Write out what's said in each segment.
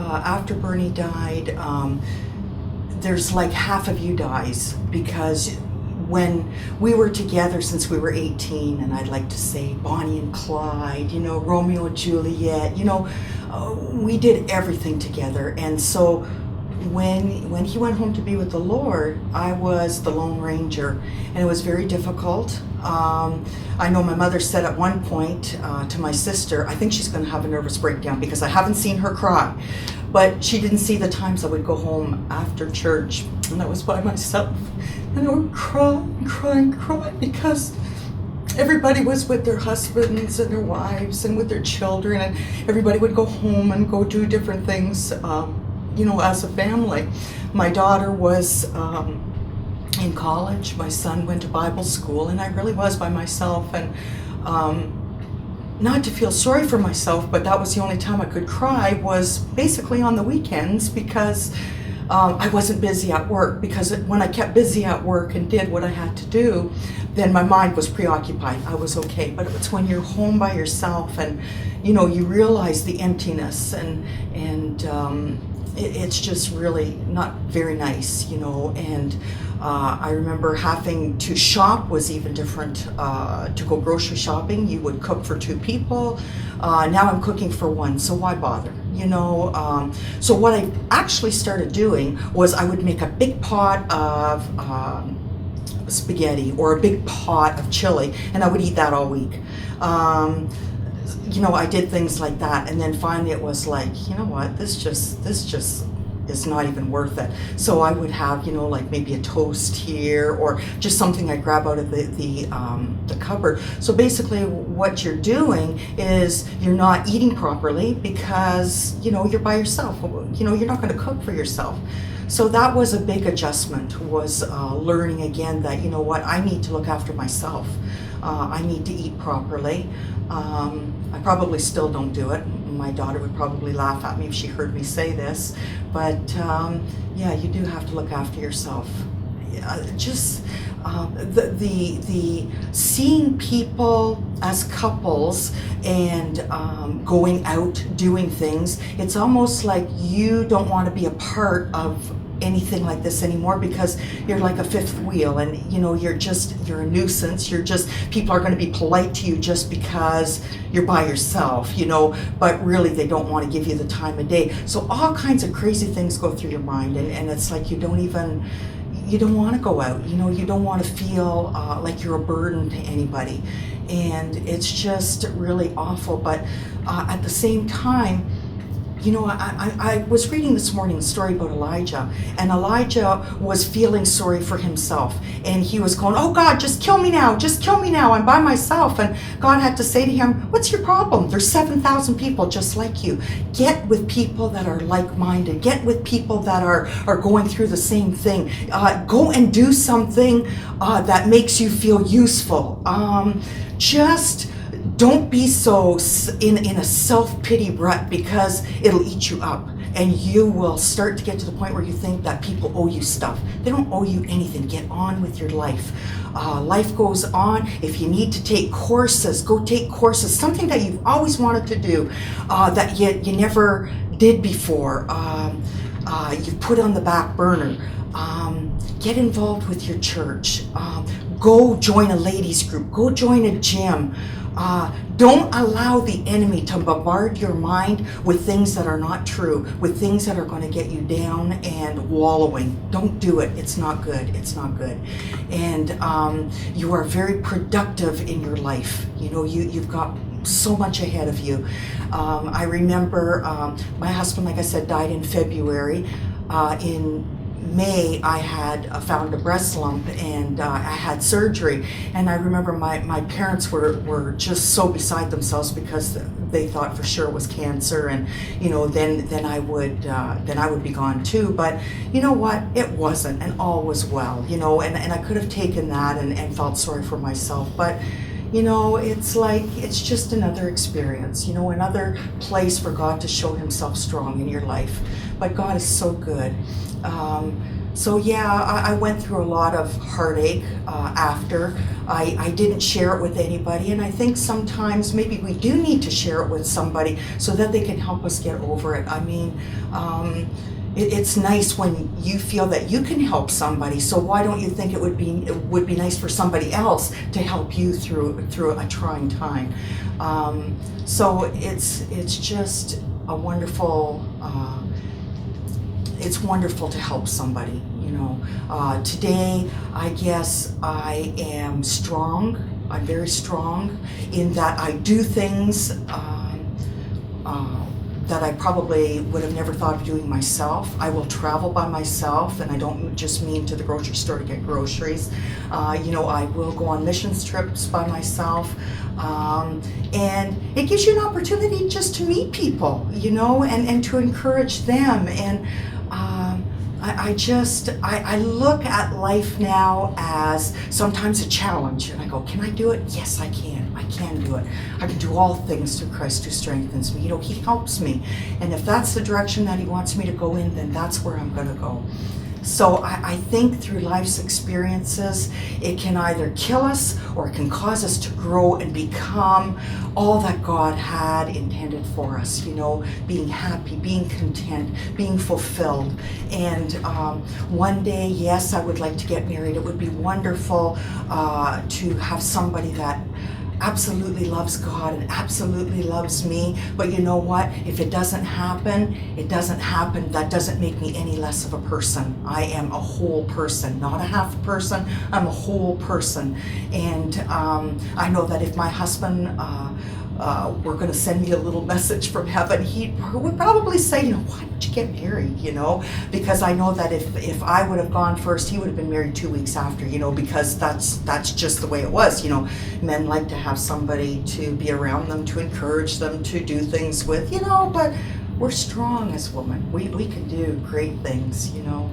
after Bernie died, there's like half of you dies, because when we were together since we were 18, and I'd like to say Bonnie and Clyde, Romeo and Juliet, we did everything together. And so when he went home to be with the Lord, I was the Lone Ranger, and it was very difficult. I know my mother said at one point to my sister, I think she's going to have a nervous breakdown, because I haven't seen her cry. But she didn't see the times I would go home after church, and I was by myself, and I would cry, because everybody was with their husbands and their wives and with their children, and everybody would go home and go do different things, as a family. My daughter was in college, my son went to Bible school, and I really was by myself. And not to feel sorry for myself, but that was the only time I could cry, was basically on the weekends, because I wasn't busy at work. Because when I kept busy at work and did what I had to do, then my mind was preoccupied. I was okay. But it's when you're home by yourself, and you realize the emptiness, and it's just really not very nice, and I remember having to shop was even different. To go grocery shopping, you would cook for 2 people. Now I'm cooking for 1, so why bother? So what I actually started doing was I would make a big pot of spaghetti or a big pot of chili, and I would eat that all week. I did things like that, and then finally it was like, what, this just is not even worth it. So I would have, like maybe a toast here, or just something I grab out of the cupboard. So basically what you're doing is you're not eating properly, because, you're by yourself. You're not going to cook for yourself. So that was a big adjustment, was learning again that, what, I need to look after myself. I need to eat properly. I probably still don't do it. My daughter would probably laugh at me if she heard me say this, but you do have to look after yourself. Just the seeing people as couples and going out doing things, it's almost like you don't want to be a part of anything like this anymore, because you're like a fifth wheel, and you're a nuisance. People are going to be polite to you just because you're by yourself, but really they don't want to give you the time of day. So all kinds of crazy things go through your mind, and it's like you don't want to go out, you don't want to feel like you're a burden to anybody, and it's just really awful. But at the same time, I was reading this morning a story about Elijah, and Elijah was feeling sorry for himself, and he was going, oh God, just kill me now, I'm by myself. And God had to say to him, what's your problem? There's 7,000 people just like you. Get with people that are like-minded, get with people that are going through the same thing. Go and do something that makes you feel useful. Just don't be so in a self-pity rut, because it'll eat you up, and you will start to get to the point where you think that people owe you stuff. They don't owe you anything. Get on with your life. Life goes on. If you need to take courses, go take courses. Something that you've always wanted to do that you never did before. You've put on the back burner. Get involved with your church. Go join a ladies group. Go join a gym. Don't allow the enemy to bombard your mind with things that are not true, with things that are going to get you down and wallowing. Don't do it. It's not good. And you are very productive in your life. You've got so much ahead of you. I remember my husband, like I said, died in February. In May, I had found a breast lump, and I had surgery. And I remember my parents were just so beside themselves, because they thought for sure it was cancer, and then I would be gone too. But you know what? It wasn't, and all was well. And I could have taken that and felt sorry for myself, but. It's just another experience, another place for God to show himself strong in your life. But God is so good. So yeah, I went through a lot of heartache after. I didn't share it with anybody, and I think sometimes maybe we do need to share it with somebody so that they can help us get over it. I mean, it's nice when you feel that you can help somebody. So why don't you think it would be nice for somebody else to help you through a trying time? So it's just a wonderful. It's wonderful to help somebody, you know. Today, I guess I am strong. I'm very strong in that I do things that I probably would have never thought of doing myself. I will travel by myself, and I don't just mean to the grocery store to get groceries. You know, I will go on missions trips by myself. And it gives you an opportunity just to meet people, you know, and to encourage them. And I look at life now as sometimes a challenge, and I go, can I do it? Yes, I can. I can do it. I can do all things through Christ who strengthens me. You know, He helps me. And if that's the direction that He wants me to go in, then that's where I'm going to go. So I think through life's experiences, it can either kill us or it can cause us to grow and become all that God had intended for us, you know, being happy, being content, being fulfilled. And one day, yes, I would like to get married. It would be wonderful to have somebody that absolutely loves God and absolutely loves me. But you know what? If it doesn't happen, it doesn't happen. That doesn't make me any less of a person. I am a whole person, not a half person. I'm a whole person. And I know that if my husband were going to send me a little message from heaven, he would probably say, you know, why don't you get married, you know? Because I know that if I would have gone first, he would have been married 2 weeks after, you know, because that's just the way it was, you know. Men like to have somebody to be around them, to encourage them, to do things with, you know, but we're strong as women. We can do great things, you know.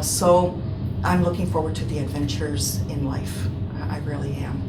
So I'm looking forward to the adventures in life. I really am.